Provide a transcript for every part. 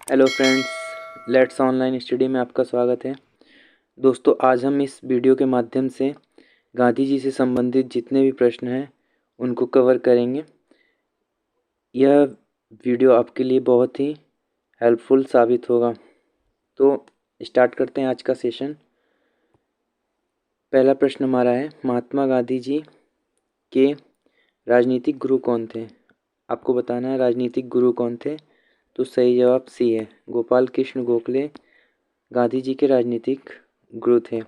Hello friends, let's online study में आपका स्वागत है। दोस्तों, आज हम इस वीडियो के माध्यम से गांधी जी से संबंधित जितने भी प्रश्न हैं उनको कवर करेंगे। यह वीडियो आपके लिए बहुत ही हेल्पफुल साबित होगा। तो स्टार्ट करते हैं आज का सेशन। पहला प्रश्न हमारा है, महात्मा गांधी जी के राजनीतिक गुरु कौन थे? आपको बताना है राजनीतिक गुरु कौन थे। तो सही जवाब सी है, गोपाल कृष्ण गोखले गांधी जी के राजनीतिक गुरु थे।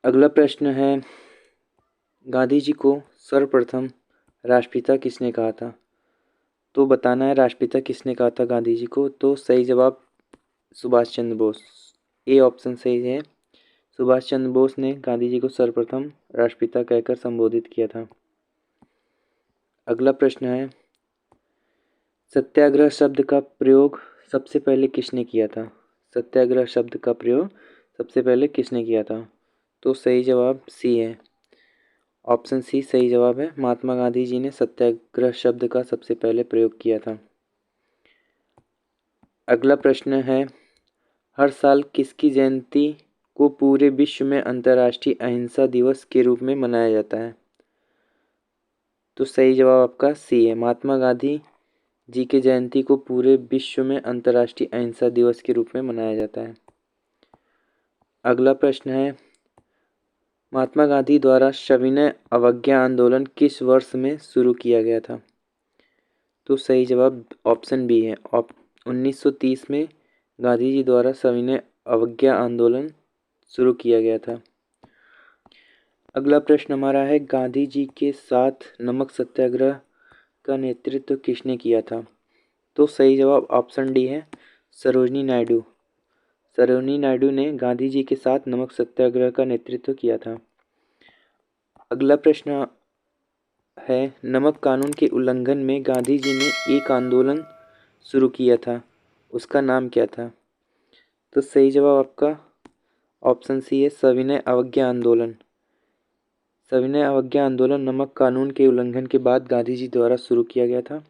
अगला प्रश्न है, गांधी जी को सर्वप्रथम राष्ट्रपिता किसने कहा था? तो बताना है राष्ट्रपिता किसने कहा था गांधी जी को। तो सही जवाब सुभाष चंद्र बोस। ए ऑप्शन सही है, सुभाष चंद्र बोस ने गांधी जी को सर्वप्रथम राष्ट्रपिता कहकर संबोधित किया था। अगला प्रश्न है, सत्याग्रह शब्द का प्रयोग सबसे पहले किसने किया था? सत्याग्रह शब्द का प्रयोग सबसे पहले किसने किया था? तो सही जवाब सी है, ऑप्शन सी सही जवाब है। महात्मा गांधी जी ने सत्याग्रह शब्द का सबसे पहले प्रयोग किया था। अगला प्रश्न है, हर साल किसकी जयंती को पूरे विश्व में अंतर्राष्ट्रीय अहिंसा दिवस के रूप में मनाया जाता है? तो सही जवाब आपका सी है, महात्मा गांधी जी के जयंती को पूरे विश्व में अंतर्राष्ट्रीय अहिंसा दिवस के रूप में मनाया जाता है। अगला प्रश्न है, महात्मा गांधी द्वारा सविनय अवज्ञा आंदोलन किस वर्ष में शुरू किया गया था? तो सही जवाब ऑप्शन बी है, 1930 में गांधी जी द्वारा सविनय अवज्ञा आंदोलन शुरू किया गया था। अगला प्रश्न हमारा है, गांधी जी के साथ नमक सत्याग्रह का नेतृत्व किसने किया था? तो सही जवाब ऑप्शन डी है, सरोजिनी नायडू। सरोजिनी नायडू ने गांधी जी के साथ नमक सत्याग्रह का नेतृत्व किया था। अगला प्रश्न है, नमक कानून के उल्लंघन में गांधी जी ने एक आंदोलन शुरू किया था, उसका नाम क्या था? तो सही जवाब आपका ऑप्शन सी है, सविनय अवज्ञा आंदोलन। सविनय अवज्ञा आंदोलन नमक कानून के उल्लंघन के बाद गांधी जी द्वारा शुरू किया गया था।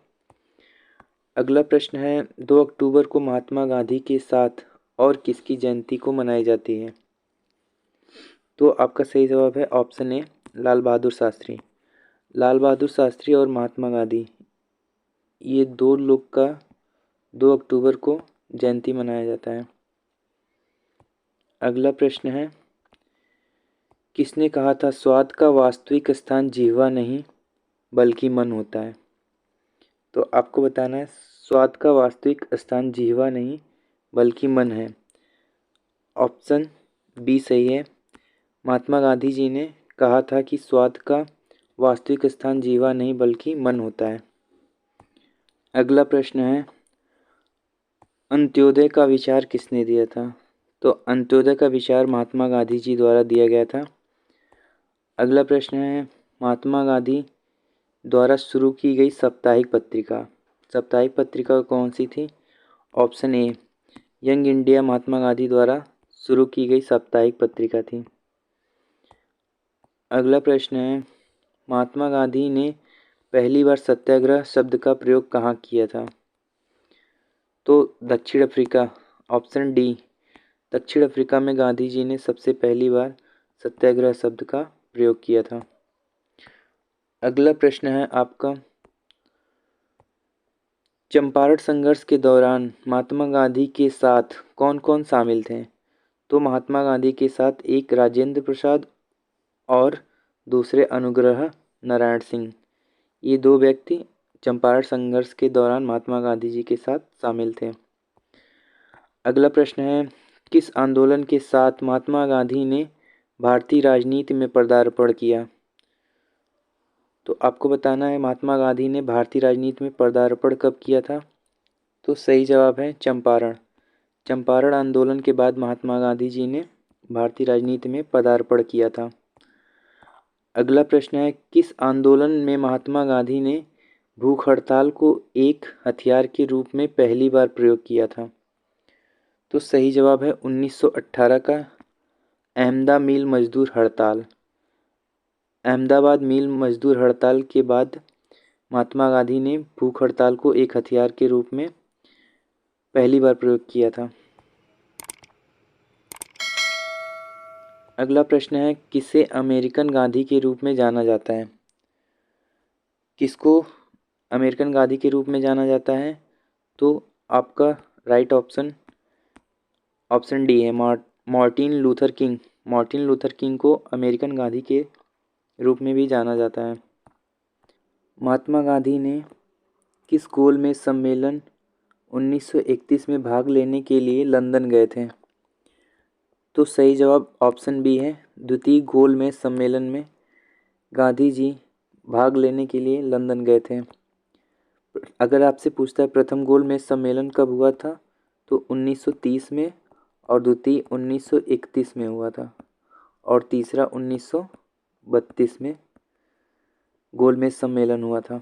अगला प्रश्न है, 2 अक्टूबर को महात्मा गांधी के साथ और किसकी जयंती को मनाई जाती है? तो आपका सही जवाब है ऑप्शन ए, लाल बहादुर शास्त्री। लाल बहादुर शास्त्री और महात्मा गांधी, ये दो लोग का 2 अक्टूबर को जयंती मनाया जाता है। अगला प्रश्न है, किसने कहा था स्वाद का वास्तविक स्थान जिह्वा नहीं बल्कि मन होता है? तो आपको बताना है स्वाद का वास्तविक स्थान जिह्वा नहीं बल्कि मन है। ऑप्शन बी सही है, महात्मा गांधी जी ने कहा था कि स्वाद का वास्तविक स्थान जिह्वा नहीं बल्कि मन होता है। अगला प्रश्न है, अंत्योदय का विचार किसने दिया था? तो अंत्योदय का विचार महात्मा गांधी जी द्वारा दिया गया था। अगला प्रश्न है, महात्मा गांधी द्वारा शुरू की गई साप्ताहिक पत्रिका, साप्ताहिक पत्रिका कौन सी थी? Option A, young India Mahatma Gandhi द्वारा शुरू की गई साप्ताहिक पत्रिका थी। अगला प्रश्न है, महात्मा गांधी ने पहली बार सत्याग्रह शब्द का प्रयोग कहाँ किया था? तो दक्षिण अफ्रीका। ऑप्शन डी, दक्षिण अफ्रीका में गांधी जी ने सबसे पहली बार सत्याग्रह शब्द का प्रयोग किया था। अगला प्रश्न है आपका, चंपारण संघर्ष के दौरान महात्मा गांधी के साथ कौन कौन शामिल थे? तो महात्मा गांधी के साथ एक राजेंद्र प्रसाद और दूसरे अनुग्रह नारायण सिंह, ये दो व्यक्ति चंपारण संघर्ष के दौरान महात्मा गांधी जी के साथ शामिल थे। अगला प्रश्न है, किस आंदोलन के साथ महात्मा गांधी ने भारतीय राजनीति में पदार्पण किया? तो आपको बताना है महात्मा गांधी ने भारतीय राजनीति में पदार्पण कब किया था? तो सही जवाब है चंपारण। चंपारण आंदोलन के बाद महात्मा गांधी जी ने भारतीय राजनीति में पदार्पण किया था। अगला प्रश्न है, किस आंदोलन में महात्मा गांधी ने भूख हड़ताल को एक हथियार के रूप में पहली बार प्रयोग किया था? तो सही जवाब है 1918 का अहमदा मिल मजदूर हड़ताल। अहमदाबाद मिल मजदूर हड़ताल के बाद महात्मा गांधी ने भूख हड़ताल को एक हथियार के रूप में पहली बार प्रयोग किया था? अगला प्रश्न है, किसे अमेरिकन गांधी के रूप में जाना जाता है? किसको अमेरिकन गांधी के रूप में जाना जाता है? तो आपका राइट ऑप्शन ऑप्शन डी है, Martin Luther king. Martin Luther king को अमेरिकन गांधी के रूप में भी जाना जाता है। महात्मा गांधी ने किस गोलमेज सम्मेलन 1931 में भाग लेने के लिए लंदन गए थे? तो सही जवाब ऑप्शन बी है, द्वितीय गोलमेज सम्मेलन में गांधी जी भाग लेने के लिए लंदन गए थे। अगर आपसे पूछता है प्रथम गोलमेज सम्मेलन कब हुआ था, तो 1930 में, और द्वितीय 1931 में हुआ था, और तीसरा 1932 में गोलमेज सम्मेलन हुआ था।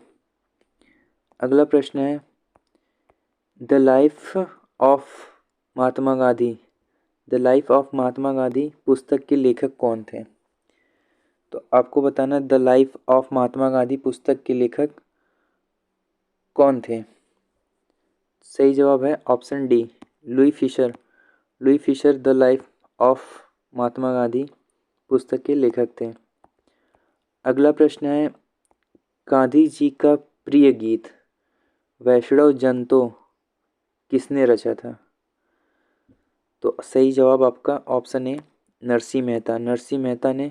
अगला प्रश्न है, the life of Mahatma Gandhi, the life of Mahatma Gandhi पुस्तक के लेखक कौन थे? तो आपको बताना है the life of Mahatma Gandhi पुस्तक के लेखक कौन थे? सही जवाब है option D, Louis Fischer. Louis Fischer the life of Mahatma Gandhi पुस्तक के लेखक थे। अगला प्रश्न है, गांधी जी का प्रिय गीत वैष्णव जन तो किसने रचा था? तो सही जवाब आपका ऑप्शन ए, नरसिंह मेहता। नरसिंह मेहता ने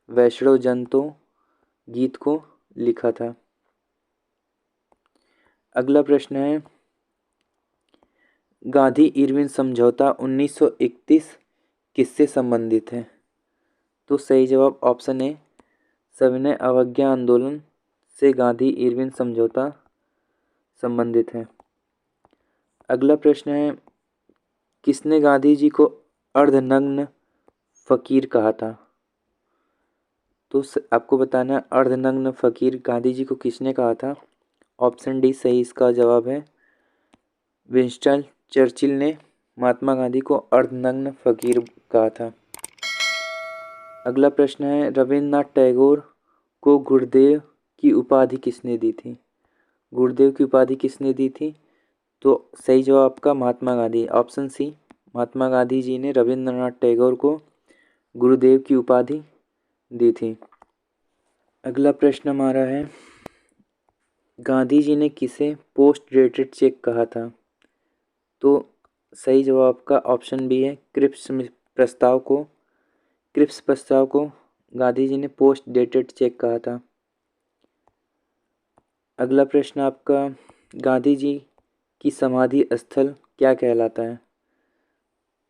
वैष्णव जन तो गीत को लिखा था। अगला प्रश्न है, गांधी इरविन समझौता 1931 किससे संबंधित है? तो सही जवाब ऑप्शन ए, सविनय अवज्ञा आंदोलन से गांधी इरविन समझौता संबंधित है। अगला प्रश्न है, किसने गांधी जी को अर्धनग्न फकीर कहा था? तो आपको बताना है अर्धनग्न फकीर गांधी जी को किसने कहा था? ऑप्शन डी सही इसका जवाब है, विंस्टन चर्चिल ने महात्मा गांधी को अर्धनग्न फकीर कहा था। अगला प्रश्न है, रविन्द्रनाथ टैगोर को गुरुदेव की उपाधि किसने दी थी? गुरुदेव की उपाधि किसने दी थी? तो सही जवाब आपका महात्मा गांधी, ऑप्शन सी, महात्मा गांधी जी ने रविन्द्रनाथ टैगोर को गुरुदेव की उपाधि दी थी। अगला प्रश्न हमारा है, गांधी जी ने किसे पोस्ट डेटेड चेक कहा था? तो सही जवाब आपका ऑप्शन बी है, क्रिप्स प्रस्ताव को गांधी जी ने पोस्ट डेटेड चेक कहा था। अगला प्रश्न आपका, गांधी जी की समाधि स्थल क्या कहलाता है?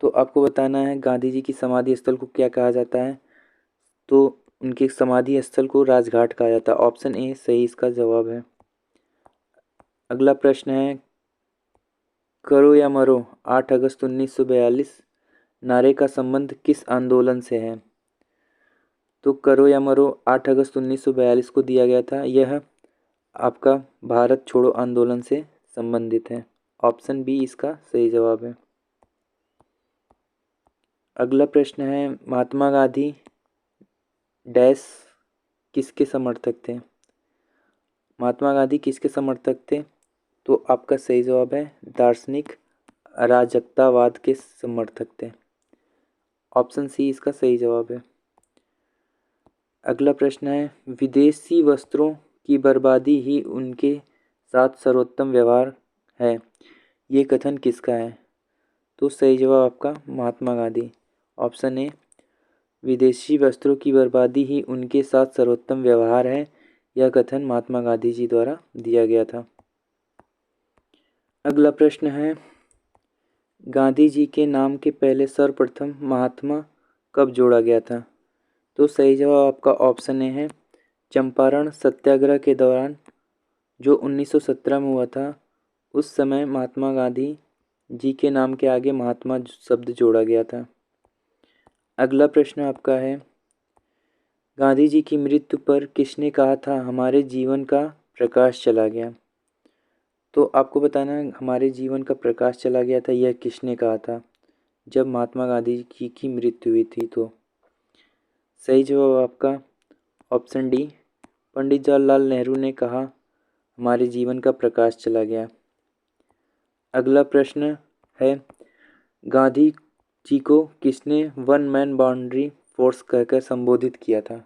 तो आपको बताना है गांधी जी की समाधि स्थल को क्या कहा जाता है? तो उनके समाधि स्थल को राजघाट कहा जाता है। ऑप्शन ए सही इसका जवाब है। अगला प्रश्न है, करो या मरो 8 अगस्त 1942 नारे का संबंध किस आंदोलन से है? तो करो या मरो 8 अगस्त 1942 को दिया गया था, यह आपका भारत छोड़ो आंदोलन से संबंधित है। ऑप्शन बी इसका सही जवाब है। अगला प्रश्न है, महात्मा गांधी डैश किसके समर्थक थे? महात्मा गांधी किसके समर्थक थे? तो आपका सही जवाब है, दार्शनिक अराजकतावाद के समर्थक थे। ऑप्शन सी इसका सही जवाब है। अगला प्रश्न है, विदेशी वस्त्रों की बर्बादी ही उनके साथ सर्वोत्तम व्यवहार है, ये कथन किसका है? तो सही जवाब आपका महात्मा गांधी, ऑप्शन ए, विदेशी वस्त्रों की बर्बादी ही उनके साथ सर्वोत्तम व्यवहार है, यह कथन महात्मा गांधी जी द्वारा दिया गया था। अगला प्रश्न है, गांधी जी के नाम के पहले सर्वप्रथम महात्मा कब जोड़ा गया था? तो सही जवाब आपका ऑप्शन ए है, चंपारण सत्याग्रह के दौरान जो 1917 में हुआ था, उस समय महात्मा गांधी जी के नाम के आगे महात्मा शब्द जोड़ा गया था। अगला प्रश्न आपका है, गांधी जी की मृत्यु पर किसने कहा था हमारे जीवन का प्रकाश चला गया? तो आपको बताना है हमारे जीवन का प्रकाश चला गया था, यह किसने कहा था जब महात्मा गांधी जी की मृत्यु हुई थी? तो सही जवाब आपका ऑप्शन डी, पंडित जवाहरलाल नेहरू ने कहा हमारे जीवन का प्रकाश चला गया। अगला प्रश्न, है गांधी जी को किसने वन मैन बाउंड्री फोर्स कहकर संबोधित किया था?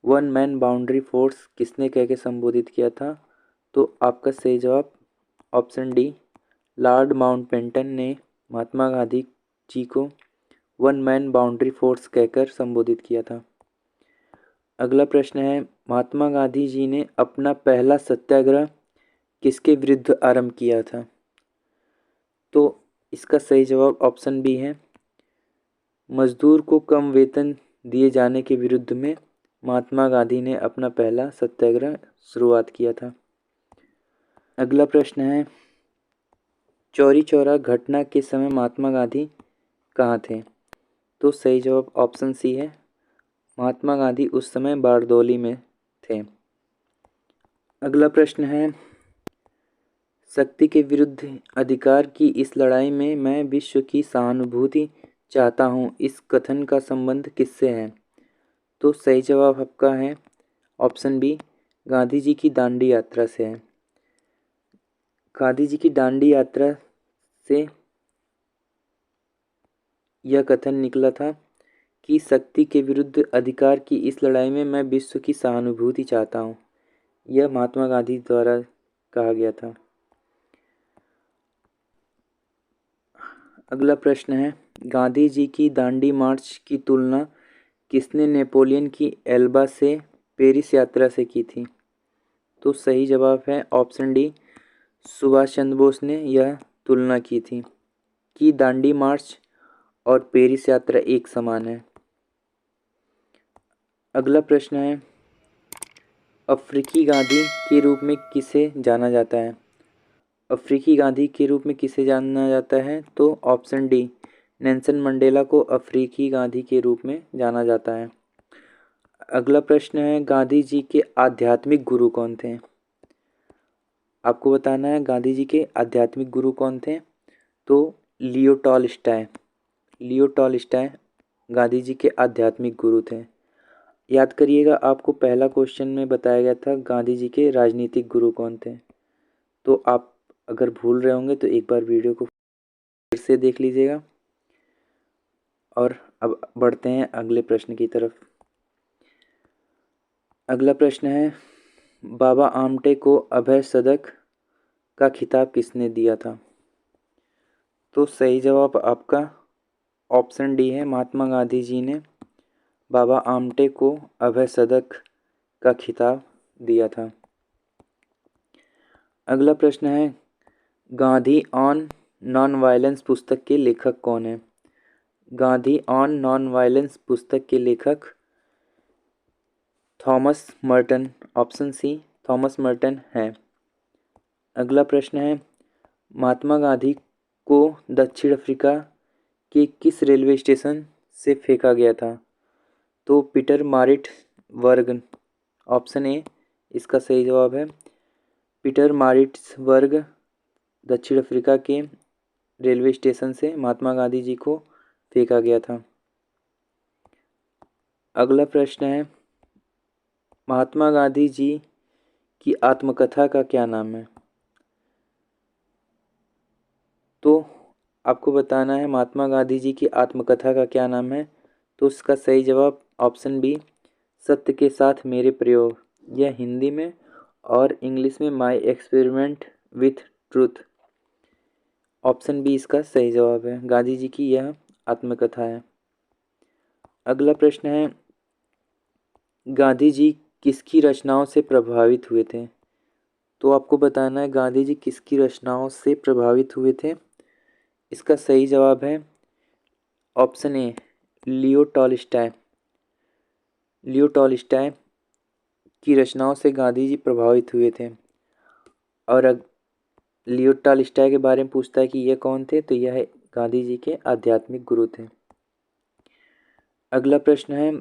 वन मैन बाउंड्री फोर्स किसने कहकर संबोधित किया था? तो आपका सही जवाब ऑप्शन डी, लॉर्ड माउंटबेटन ने महात्मा गांधी जी को वन मैन बाउंड्री फोर्स कहकर संबोधित किया था। अगला प्रश्न है, महात्मा गांधी जी ने अपना पहला सत्याग्रह किसके विरुद्ध आरंभ किया था? तो इसका सही जवाब ऑप्शन बी है, मजदूर को कम वेतन दिए जाने के विरुद्ध में महात्मा गांधी ने अपना पहला सत्याग्रह शुरुआत किया था। अगला प्रश्न है, चौरी चौरा घटना के समय महात्मा गांधी कहाँ थे? तो सही जवाब ऑप्शन सी है, महात्मा गांधी उस समय बारदौली में थे। अगला प्रश्न है, शक्ति के विरुद्ध अधिकार की इस लड़ाई में मैं विश्व की सहानुभूति चाहता हूँ, इस कथन का संबंध किससे है? तो सही जवाब आपका है ऑप्शन बी, गांधी जी की दांडी यात्रा से है। गांधी जी की दांडी यात्रा से यह कथन निकला था कि शक्ति के विरुद्ध अधिकार की इस लड़ाई में मैं विश्व की सहानुभूति चाहता हूँ। यह महात्मा गांधी द्वारा कहा गया था। अगला प्रश्न है, गांधी जी की दांडी मार्च की तुलना किसने नेपोलियन की एल्बा से पेरिस यात्रा से की थी? तो सही जवाब है ऑप्शन डी, सुभाष चंद्र बोस ने यह तुलना की थी कि दांडी मार्च और पेरिस यात्रा एक समान है। अगला प्रश्न है, अफ्रीकी गांधी के रूप में किसे जाना जाता है? अफ्रीकी गांधी के रूप में किसे जाना जाता है? तो ऑप्शन डी, नेल्सन मंडेला को अफ्रीकी गांधी के रूप में जाना जाता है। अगला प्रश्न है, गांधी जी के आध्यात्मिक गुरु कौन थे? आपको बताना है गांधी जी के आध्यात्मिक गुरु कौन थे? तो Leo Tolstoy. Leo Tolstoy Gandhi ji के आध्यात्मिक गुरु थे। याद करिएगा, आपको पहला क्वेश्चन में बताया गया था गांधी जी के राजनीतिक गुरु कौन थे। तो आप अगर भूल रहे होंगे तो एक बार वीडियो को फिर से देख लीजिएगा। और अब बढ़ते हैं अगले प्रश्न की तरफ। अगला प्रश्न है, बाबा आमटे को अभय सदक का खिताब किसने दिया था? तो सही जवाब आपका ऑप्शन डी है, महात्मा गांधी जी ने बाबा आमटे को अभय सदक का खिताब दिया था। अगला प्रश्न है, गांधी ऑन नॉन वायलेंस पुस्तक के लेखक कौन है? गांधी ऑन नॉन वायलेंस पुस्तक के लेखक Thomas Merton, option C Thomas Merton हैं। अगला प्रश्न है, महात्मा गांधी को दक्षिण अफ्रीका के किस रेलवे स्टेशन से फेंका गया था? तो पीटर मारिट्सबर्ग, ऑप्शन ए इसका सही जवाब है। पीटर मारिट्सबर्ग दक्षिण अफ्रीका के रेलवे स्टेशन से महात्मा गांधी जी को फेंका गया था। अगला प्रश्न है, महात्मा गांधी जी की आत्मकथा का क्या नाम है? तो आपको बताना है महात्मा गांधी जी की आत्मकथा का क्या नाम है। तो इसका सही जवाब ऑप्शन बी, सत्य के साथ मेरे प्रयोग। यह हिंदी में और इंग्लिश में my experiment with truth. Option B इसका सही जवाब है। गांधी जी की यह आत्मकथा है। अगला प्रश्न है, गांधी जी किसकी रचनाओं से प्रभावित हुए थे? तो आपको बताना है गांधी जी किसकी रचनाओं से प्रभावित हुए थे। इसका सही जवाब है option A, Leo Tolstoy. Leo Tolstoy की रचनाओं से गांधी जी प्रभावित हुए थे। और लियो टॉलस्टॉय के बारे में पूछता है कि यह कौन थे, तो यह गांधी जी के आध्यात्मिक गुरु थे। अगला प्रश्न है,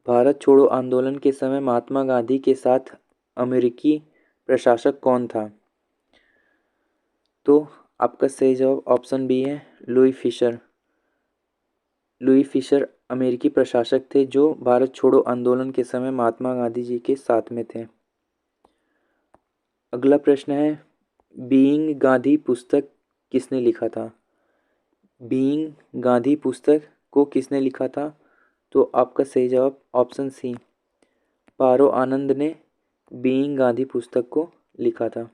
भारत छोड़ो आंदोलन के समय महात्मा गांधी के साथ अमेरिकी प्रशासक कौन था? तो आपका सही जवाब ऑप्शन बी है, लुई फिशर। लुई फिशर अमेरिकी प्रशासक थे जो भारत छोड़ो आंदोलन के समय महात्मा गांधी जी के साथ में थे। अगला प्रश्न है, बीइंग गांधी पुस्तक किसने लिखा था? बीइंग गांधी पुस्तक को किसने लिखा था? तो आपका सही जवाब ऑप्शन सी, पारो आनंद ने बीइंग गांधी पुस्तक को लिखा था।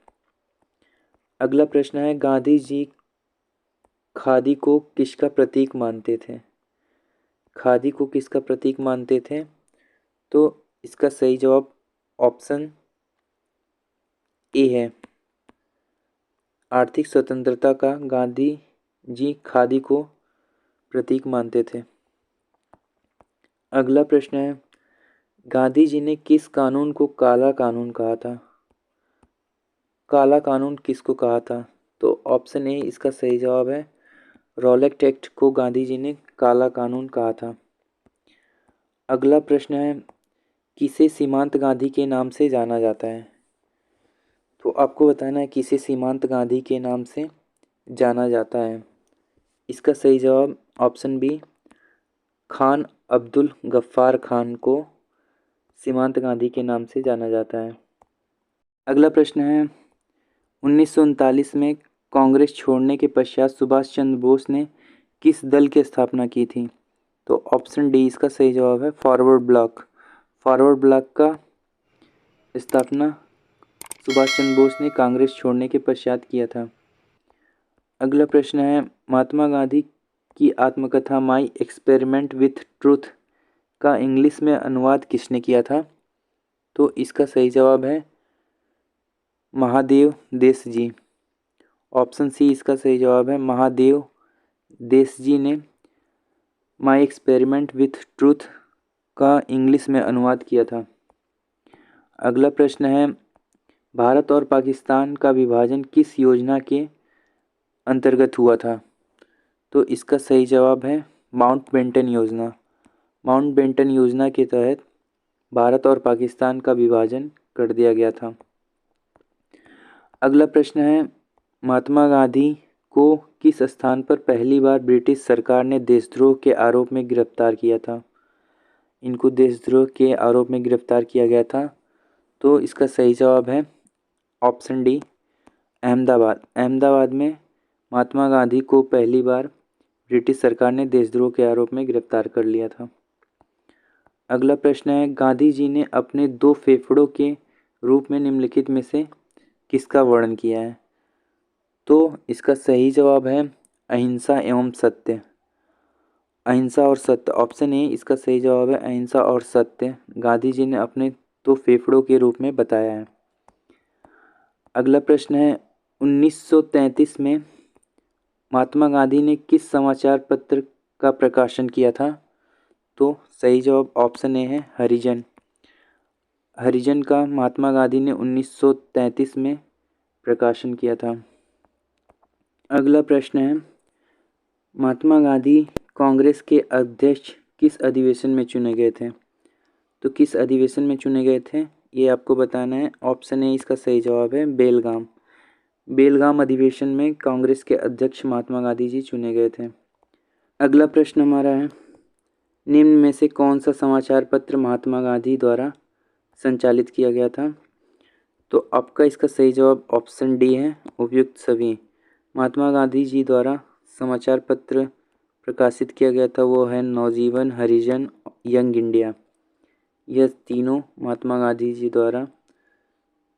अगला प्रश्न है, गांधी जी खादी को किसका प्रतीक मानते थे? खादी को किसका प्रतीक मानते थे? तो इसका सही जवाब ऑप्शन ए है, आर्थिक स्वतंत्रता का गांधी जी खादी को प्रतीक मानते थे। अगला प्रश्न है, गांधी जी ने किस कानून को काला कानून कहा था? काला कानून किसको कहा था? तो ऑप्शन ए इसका सही जवाब है, रॉलेट एक्ट को गांधी जी ने काला कानून कहा था। अगला प्रश्न है, किसे सीमांत गांधी के नाम से जाना जाता है? तो आपको बताना है किसे सीमांत गांधी के नाम से जाना जाता है। इसका सही जवाब ऑप्शन बी, खान अब्दुल गफ्फार खान को सीमांत गांधी के नाम से जाना जाता है। अगला प्रश्न है, 1939 में कांग्रेस छोड़ने के पश्चात सुभाष चंद्र बोस ने किस दल की स्थापना की थी? तो ऑप्शन डी इसका सही जवाब है, फॉरवर्ड ब्लॉक। फॉरवर्ड ब्लॉक का स्थापना सुभाष चंद्र बोस ने कांग्रेस छोड़ने के पश्चात किया था। अगला प्रश्न है, महात्मा गांधी की आत्मकथा माई एक्सपेरिमेंट विथ ट्रूथ का इंग्लिश में अनुवाद किसने किया था? तो इसका सही जवाब है महादेव देश जी। ऑप्शन सी इसका सही जवाब है, महादेव देश जी ने माई एक्सपेरिमेंट विथ ट्रूथ का इंग्लिश में अनुवाद किया था। अगला प्रश्न है, भारत और पाकिस्तान का विभाजन किस योजना के अंतर्गत हुआ था? तो इसका सही जवाब है माउंटबेटन योजना। माउंटबेटन योजना के तहत भारत और पाकिस्तान का विभाजन कर दिया गया था। अगला प्रश्न है, महात्मा गांधी को किस स्थान पर पहली बार ब्रिटिश सरकार ने देशद्रोह के आरोप में गिरफ्तार किया था? इनको देशद्रोह के आरोप में गिरफ्तार किया गया था। तो इसका सही जवाब है ऑप्शन डी, अहमदाबाद। अहमदाबाद में महात्मा गांधी को पहली बार ब्रिटिश सरकार ने देशद्रोह के आरोप में गिरफ्तार कर लिया था। अगला प्रश्न है, गांधी जी ने अपने दो फेफड़ों के रूप में निम्नलिखित में से किसका वर्णन किया है? तो इसका सही जवाब है अहिंसा एवं सत्य। अहिंसा और सत्य, ऑप्शन ए इसका सही जवाब है, अहिंसा और सत्य गांधी जी ने अपने दो फेफड़ों के रूप में बताया है। अगला प्रश्न है, 1933 में महात्मा गांधी ने किस समाचार पत्र का प्रकाशन किया था? तो सही जवाब ऑप्शन ए है, हरिजन। हरिजन का महात्मा गांधी ने 1933 में प्रकाशन किया था। अगला प्रश्न है, महात्मा गांधी कांग्रेस के अध्यक्ष किस अधिवेशन में चुने गए थे? तो किस अधिवेशन में चुने गए थे ये आपको बताना है। ऑप्शन ए इसका सही जवाब है, बेलगाम। बेलगाम अधिवेशन में कांग्रेस के अध्यक्ष महात्मा गांधी जी चुने गए थे। अगला प्रश्न हमारा है, निम्न में से कौन सा समाचार पत्र महात्मा गांधी द्वारा संचालित किया गया था? तो आपका इसका सही जवाब ऑप्शन डी है, उपयुक्त सभी। महात्मा गांधी जी द्वारा समाचार पत्र प्रकाशित किया गया था वो है नवजीवन, हरिजन, यंग इंडिया। यह तीनों महात्मा गांधी जी द्वारा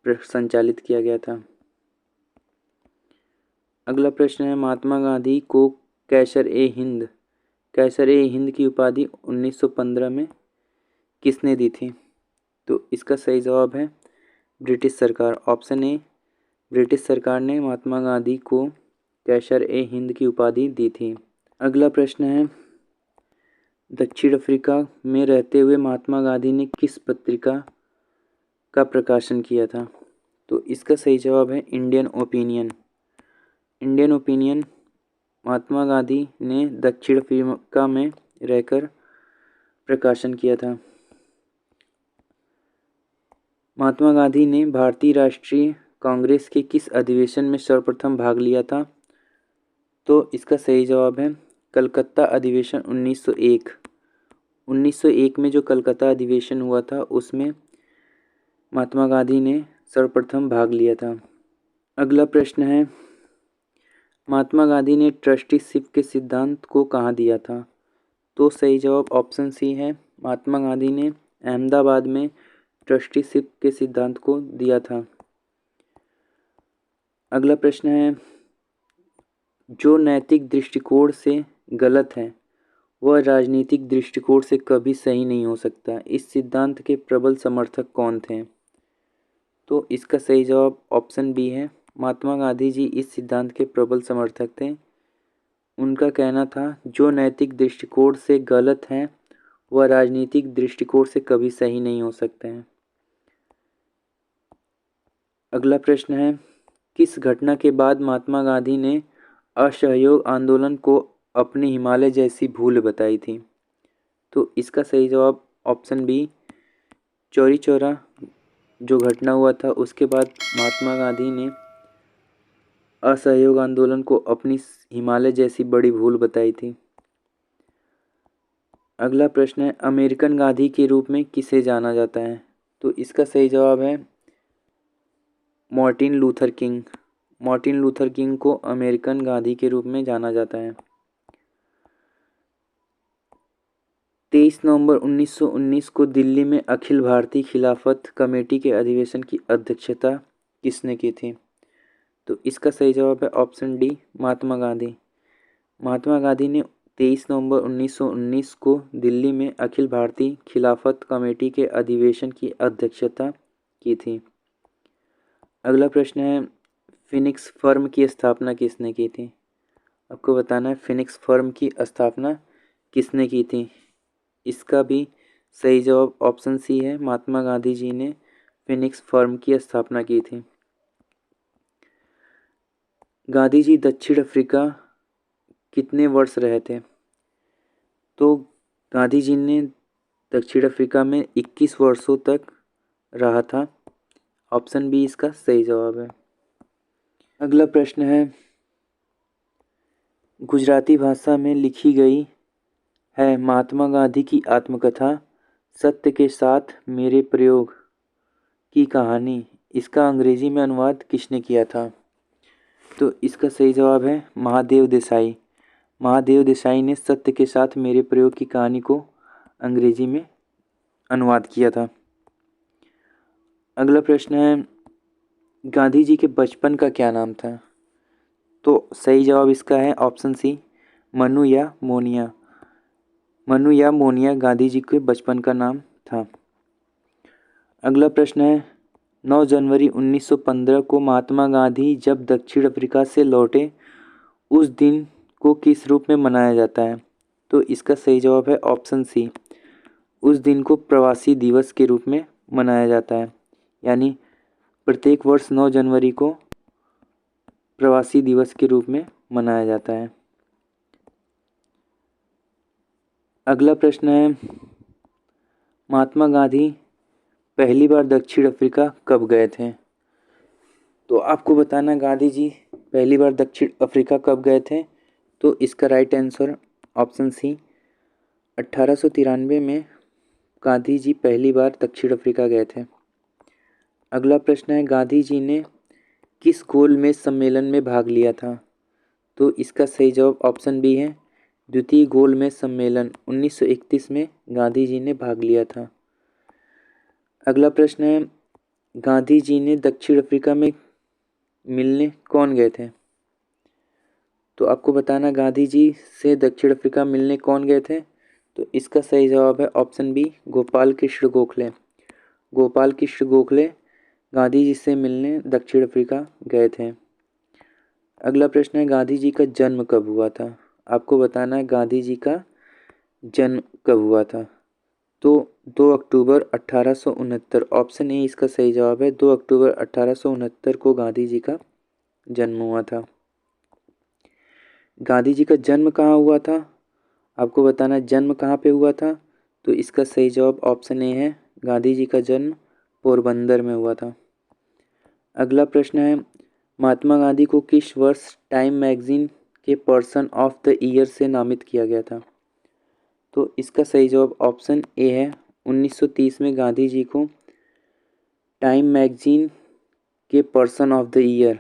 संचालित किया गया था। अगला प्रश्न है, महात्मा गांधी को कैसर ए हिंद की उपाधि 1915 में किसने दी थी? तो इसका सही जवाब है ब्रिटिश सरकार। ऑप्शन ए, ब्रिटिश सरकार ने महात्मा गांधी को कैसर ए हिंद की उपाधि दी थी। अगला प्रश्न है, दक्षिण अफ्रीका में रहते हुए महात्मा गांधी ने किस पत्रिका का प्रकाशन किया था? तो इसका सही जवाब है Indian opinion. Indian opinion Mahatma Gandhi ने दक्षिण अफ्रीका में रहकर प्रकाशन किया था। महात्मा गांधी ने भारतीय राष्ट्रीय कांग्रेस के किस अधिवेशन में सर्वप्रथम भाग लिया था? तो इसका सही जवाब है कलकत्ता अधिवेशन 1901। 1901 में जो कलकत्ता अधिवेशन हुआ था उसमें महात्मा गांधी ने सर्वप्रथम भाग लिया था। अगला प्रश्न है, महात्मा गांधी ने ट्रस्टीशिप के सिद्धांत को कहाँ दिया था? तो सही जवाब ऑप्शन सी है। महात्मा गांधी ने अहमदाबाद में ट्रस्टीशिप के सिद्धांत को दिया था। अगला प्रश्न है, जो नैतिक दृष्टिकोण से गलत है वह राजनीतिक दृष्टिकोण से कभी सही नहीं हो सकता। इस सिद्धांत के प्रबल समर्थक कौन थे? तो इसका सही जवाब ऑप्शन बी है। महात्मा गांधी जी इस सिद्धांत के प्रबल समर्थक थे। उनका कहना था जो नैतिक दृष्टिकोण से गलत है वह राजनीतिक दृष्टिकोण से कभी सही नहीं हो सकते हैं। अगला प्रश्न है, किस घटना के बाद महात्मा गांधी ने असहयोग आंदोलन को अपनी हिमालय जैसी भूल बताई थी? तो इसका सही जवाब ऑप्शन बी, चौरी चौरा जो घटना हुआ था उसके बाद महात्मा गांधी ने असहयोग आंदोलन को अपनी हिमालय जैसी बड़ी भूल बताई थी। अगला प्रश्न है, अमेरिकन गांधी के रूप में किसे जाना जाता है? तो इसका सही जवाब है Martin Luther king. Martin Luther king को अमेरिकन गांधी के रूप में जाना जाता है। 23 नवंबर 1919 को दिल्ली में अखिल भारतीय खिलाफत कमेटी के अधिवेशन की अध्यक्षता किसने की थी? तो इसका सही जवाब है ऑप्शन डी, महात्मा गांधी। महात्मा गांधी ने 23 नवंबर 1919 को दिल्ली में अखिल भारतीय खिलाफत कमेटी के अधिवेशन की अध्यक्षता की थी। अगला प्रश्न है, फिनिक्स फर्म की स्थापना किसने की थी? आपको बताना है फिनिक्स फर्म की स्थापना किसने की थी। इसका भी सही जवाब ऑप्शन सी है, महात्मा गांधी जी ने फिनिक्स फर्म की स्थापना की थी। गांधी जी दक्षिण अफ्रीका कितने वर्ष रहे थे? तो गांधी जी ने दक्षिण अफ्रीका में 21 वर्षों तक रहा था। ऑप्शन बी इसका सही जवाब है। अगला प्रश्न है, गुजराती भाषा में लिखी गई है महात्मा गांधी की आत्मकथा सत्य के साथ मेरे प्रयोग की कहानी, इसका अंग्रेजी में अनुवाद किसने किया था? तो इसका सही जवाब है महादेव देसाई। महादेव देसाई ने सत्य के साथ मेरे प्रयोग की कहानी को अंग्रेजी में अनुवाद किया था। अगला प्रश्न है, गांधी जी के बचपन का क्या नाम था? तो सही जवाब इसका है ऑप्शन सी, मनु या मोनिया। मनु या मोनिया गांधी जी के बचपन का नाम था। अगला प्रश्न है, 9 जनवरी 1915 को महात्मा गांधी जब दक्षिण अफ्रीका से लौटे उस दिन को किस रूप में मनाया जाता है? तो इसका सही जवाब है ऑप्शन सी, उस दिन को प्रवासी दिवस के रूप में मनाया जाता है। यानी प्रत्येक वर्ष 9 जनवरी को प्रवासी दिवस के रूप में मनाया जाता है। अगला प्रश्न है, महात्मा गांधी पहली बार दक्षिण अफ्रीका कब गए थे? तो आपको बताना गांधी जी पहली बार दक्षिण अफ्रीका कब गए थे। तो इसका राइट आंसर ऑप्शन सी, 1893 में गांधी जी पहली बार दक्षिण अफ्रीका गए थे। अगला प्रश्न है, गांधी जी ने किस गोलमेज सम्मेलन में भाग लिया था? तो इसका सही जवाब ऑप्शन बी है, द्वितीय गोलमेज सम्मेलन 1931 में गांधी जी ने भाग लिया था। अगला प्रश्न है, गांधी जी ने दक्षिण अफ्रीका में मिलने कौन गए थे? तो आपको बताना गांधी जी से दक्षिण अफ्रीका मिलने कौन गए थे। तो इसका सही जवाब है ऑप्शन बी, गोपाल कृष्ण गोखले। गोपाल कृष्ण गोखले गांधी जी से मिलने दक्षिण अफ्रीका गए थे। अगला प्रश्न है, गांधी जी का जन्म कब हुआ था? आपको बताना है गांधी जी का जन्म कब हुआ था। तो 2 अक्टूबर 1869, ऑप्शन ए इसका सही जवाब है। 2 अक्टूबर 1869 को गांधी जी का जन्म हुआ था। गांधी जी का जन्म कहाँ हुआ था? आपको बताना जन्म कहाँ पे हुआ था। तो इसका सही जवाब ऑप्शन ए है, गांधी जी का जन्म पोरबंदर में हुआ था। अगला प्रश्न है, महात्मा गांधी को किस वर्ष टाइम मैगजीन के पर्सन ऑफ द ईयर से नामित किया गया था? तो इसका सही जवाब ऑप्शन ए है, 1930 में गांधी जी को टाइम मैगजीन के पर्सन ऑफ द ईयर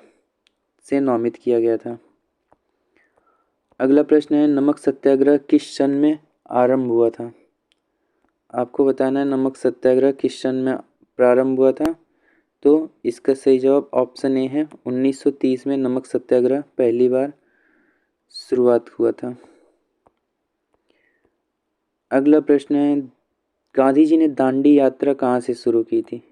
से नामित किया गया था। अगला प्रश्न है, नमक सत्याग्रह किस सन में आरंभ हुआ था? आपको बताना है नमक सत्याग्रह किस सन में प्रारंभ हुआ था। तो इसका सही जवाब ऑप्शन ए है, 1930 में नमक सत्याग्रह पहली बार शुरुआत हुआ था। अगला प्रश्न है, गांधी जी ने दांडी यात्रा कहाँ से शुरू की थी?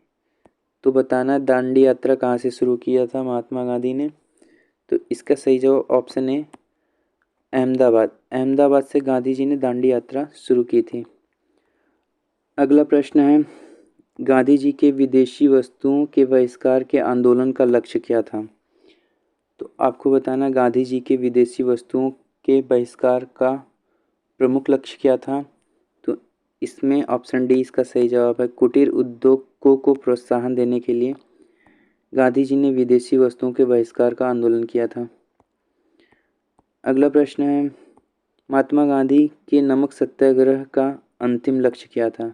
तो बताना है दांडी यात्रा कहाँ से शुरू किया था महात्मा गांधी ने। तो इसका सही जवाब ऑप्शन ए, अहमदाबाद। अहमदाबाद से गांधी जी ने दांडी यात्रा शुरू की थी। अगला प्रश्न है, गांधी जी के विदेशी वस्तुओं के बहिष्कार के आंदोलन का लक्ष्य क्या था? तो आपको बताना गांधी जी के विदेशी वस्तुओं के बहिष्कार का प्रमुख लक्ष्य क्या था। तो इसमें ऑप्शन डी इसका सही जवाब है, कुटीर उद्योगों को प्रोत्साहन देने के लिए गांधी जी ने विदेशी वस्तुओं के बहिष्कार का आंदोलन किया था। अगला प्रश्न है, महात्मा गांधी के नमक सत्याग्रह का अंतिम लक्ष्य क्या था?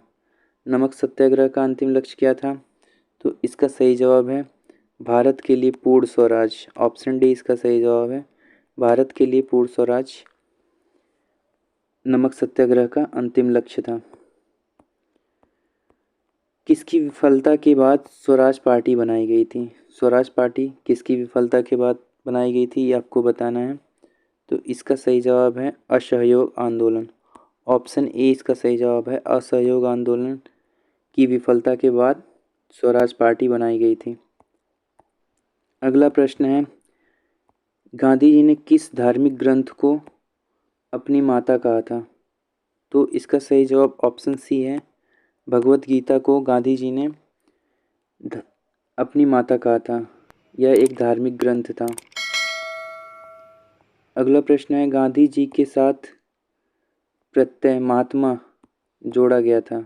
नमक सत्याग्रह का अंतिम लक्ष्य क्या था? तो इसका सही जवाब है, भारत के लिए पूर्ण स्वराज। ऑप्शन डी इसका सही जवाब है, भारत के लिए पूर्ण स्वराज नमक सत्याग्रह का अंतिम लक्ष्य था। किसकी विफलता के बाद स्वराज पार्टी बनाई गई थी? स्वराज पार्टी किसकी विफलता के बाद बनाई गई थी, ये आपको बताना है। तो इसका सही जवाब है असहयोग आंदोलन। ऑप्शन ए इसका सही जवाब है, असहयोग आंदोलन की विफलता के बाद स्वराज पार्टी बनाई गई थी। अगला प्रश्न है, गांधी जी ने किस धार्मिक ग्रंथ को अपनी माता कहा था? तो इसका सही जवाब ऑप्शन सी है, भगवत गीता को गांधी जी ने अपनी माता कहा था। यह एक धार्मिक ग्रंथ था। अगला प्रश्न है, गांधी जी के साथ प्रत्यय महात्मा जोड़ा गया था।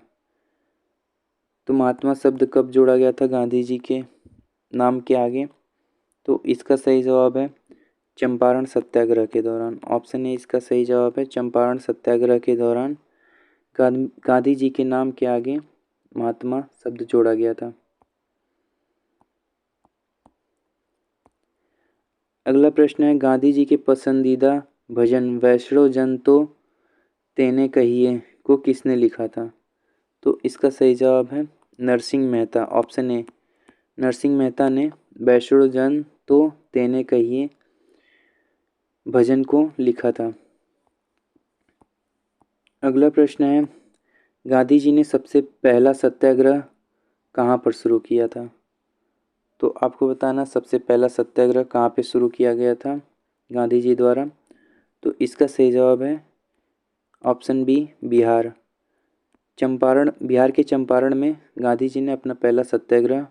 तो महात्मा शब्द कब जोड़ा गया था गांधी जी के नाम के आगे? तो इसका सही जवाब है चंपारण सत्याग्रह के दौरान। ऑप्शन ए इसका सही जवाब है, चंपारण सत्याग्रह के दौरान गांधी जी के नाम के आगे महात्मा शब्द जोड़ा गया था। अगला प्रश्न है, गांधी जी के पसंदीदा भजन वैष्णव जन तो तेने कहिए को किसने लिखा था? तो इसका सही जवाब है नरसिंह मेहता। ऑप्शन ए, नरसिंह मेहता ने वैष्णव जन तो तेने कहिए भजन को लिखा था। अगला प्रश्न है, गांधी जी ने सबसे पहला सत्याग्रह कहाँ पर शुरू किया था? तो आपको बताना सबसे पहला सत्याग्रह कहाँ पे शुरू किया गया था गांधी जी द्वारा। तो इसका सही जवाब है ऑप्शन बी, बिहार। चंपारण, बिहार के चंपारण में गांधी जी ने अपना पहला सत्याग्रह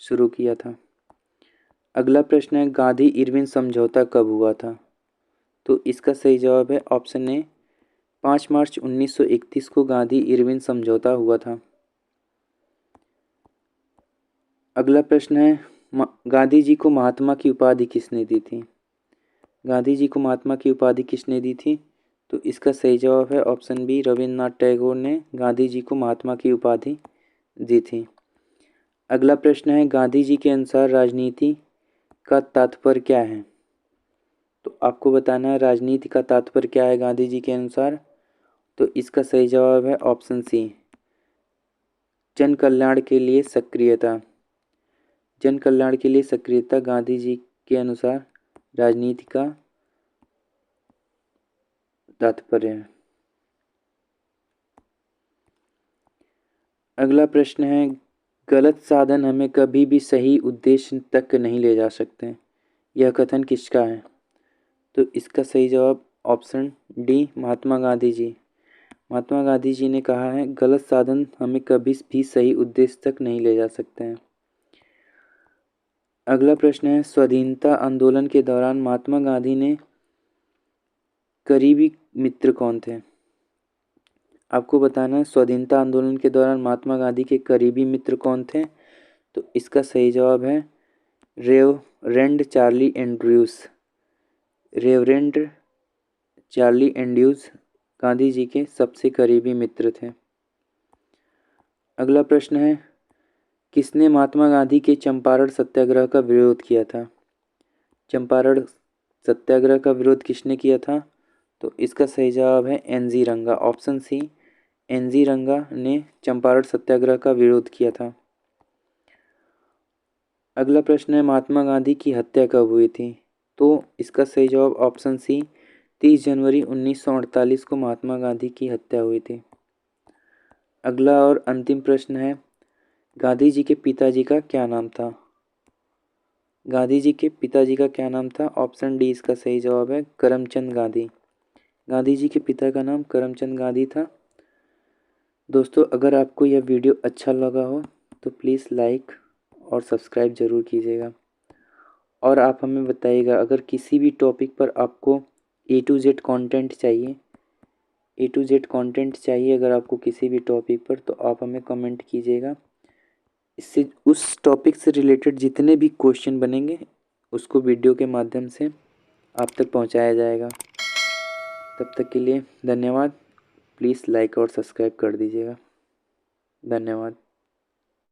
शुरू किया था। अगला प्रश्न है, गांधी इरविन समझौता कब हुआ था? तो इसका सही जवाब है ऑप्शन ए, 5 मार्च 1931 को गांधी इरविन समझौता हुआ था। अगला प्रश्न है, गांधी जी को महात्मा की उपाधि किसने दी थी? गांधी जी को महात्मा की उपाधि किसने दी थी? तो इसका सही जवाब है ऑप्शन बी, रविन्द्रनाथ टैगोर ने गांधी जी को महात्मा की उपाधि दी थी। अगला प्रश्न है, गांधी जी के अनुसार राजनीति का तात्पर्य क्या है? तो आपको बताना है राजनीति का तात्पर्य क्या है गांधी जी के अनुसार। तो इसका सही जवाब है ऑप्शन सी, जन कल्याण के लिए सक्रियता। जन कल्याण के लिए सक्रियता गांधी जी के अनुसार राजनीति का तात्पर्य है। अगला प्रश्न है, गलत साधन हमें कभी भी सही उद्देश्य तक नहीं ले जा सकते, यह कथन किसका है? तो इसका सही जवाब ऑप्शन डी, महात्मा गांधी जी। महात्मा गांधी जी ने कहा है गलत साधन हमें कभी भी सही उद्देश्य तक नहीं ले जा सकते हैं। अगला प्रश्न है, स्वाधीनता आंदोलन के दौरान महात्मा गांधी ने करीबी मित्र कौन थे? आपको बताना है स्वाधीनता आंदोलन के दौरान महात्मा गांधी के करीबी मित्र कौन थे? तो इसका सही जवाब है reverend Charlie Andrews. Reverend Charlie Andrews Gandhi ji के सबसे करीबी मित्र थे। अगला प्रश्न है, किसने महात्मा गांधी के चंपारण सत्याग्रह का विरोध किया था? चंपारण सत्याग्रह का विरोध किसने किया था? तो इसका सही जवाब है एनजी रंगा, ऑप्शन सी। एनजी रंगा ने चंपारण सत्याग्रह का विरोध किया था। अगला प्रश्न है, महात्मा गांधी की हत्या कब हुई थी? तो इसका सही जवाब ऑप्शन सी, 30 जनवरी 1948 को महात्मा गांधी की हत्या हुई थी। अगला और अंतिम प्रश्न है, गांधी जी के पिताजी का क्या नाम था? गांधी जी के पिताजी का क्या नाम था? ऑप्शन डी इसका सही जवाब है, करमचंद गांधी। गांधी जी के पिता का नाम करमचंद गांधी था। दोस्तों, अगर आपको यह वीडियो अच्छा लगा हो तो प्लीज़ लाइक और सब्सक्राइब ज़रूर कीजिएगा। और आप हमें बताइएगा, अगर किसी भी टॉपिक पर आपको A to Z कंटेंट चाहिए, A to Z कंटेंट चाहिए अगर आपको किसी भी टॉपिक पर, तो आप हमें कमेंट कीजिएगा। इससे उस टॉपिक से रिलेटेड जितने भी क्वेश्चन बनेंगे उसको वीडियो के माध्यम से आप तक पहुंचाया जाएगा। तब तक के लिए धन्यवाद। प्लीज़ लाइक और सब्सक्राइब कर दीजिएगा। धन्यवाद।